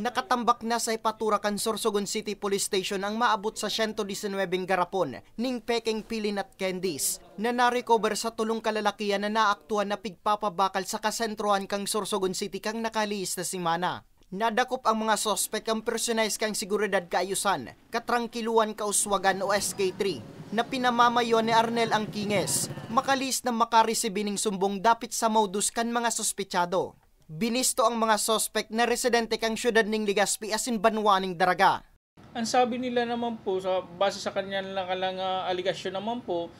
Nakatambak na sa Ipaturakan, Sorsogon City Police Station ang maabot sa 119 garapon ning peking pilin at candies na na-recover sa tulong kalalakian na naaktuhan na pigpapabakal sa kasentruhan kang Sorsogon City kang nakaliis na simana. Nadakop ang mga sospek ang personalized kang seguridad kaayusan, katrangkiluan kauswagan o SK3 na pinamamayo ni Arnel Angkinges, makalis na makaresibin ning sumbong dapit sa modus kan mga sospechado. Binisto ang mga sospek na residente kang syudad ning Legazpi asin Banwa ning Daraga. Ang sabi nila naman po, base sa kanyang aligasyon naman po,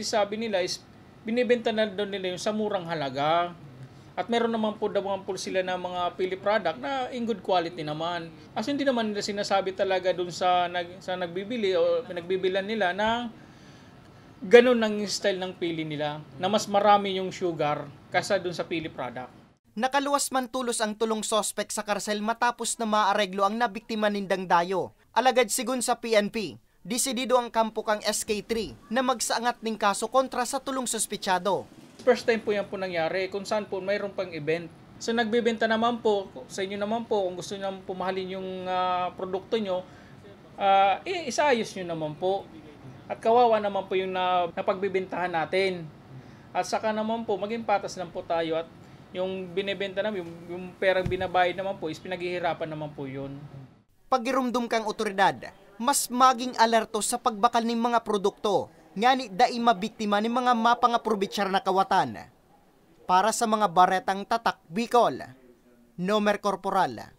sabi nila is binibenta na doon nila yung sa murang halaga. At meron naman po sila na mga pili product na in good quality naman. As hindi naman nila sinasabi talaga doon sa nagbibili o pinagbibilan nila na ganun ang style ng pili nila, na mas marami yung sugar kaysa doon sa pili product. Nakaluwas man tulos ang tulong sospek sa karsel matapos na maareglo ang nabiktima nindang dayo. Alagad sigun sa PNP, desidido ang kampo kang SK3 na magsaangat ning kaso kontra sa tulong sospechado. First time po yan po nangyari kung saan po mayroon pang event. So nagbebenta naman po, sa inyo naman po, kung gusto nyo pumahalin yung produkto nyo, isaayos nyo naman po. At kawawa naman po yung napagbibentahan natin. At saka naman po, maging patas lang po tayo at yung binebenta namin, yung perang binabayad naman po is pinaghihirapan naman po yun. Pagirumdum kang otoridad, mas maging alerto sa pagbakal ng mga produkto, ngani dai mabiktima ng mga mapangaprobitsyar na kawatan. Para sa mga baretang tatak Bicol, Nomer Corporal.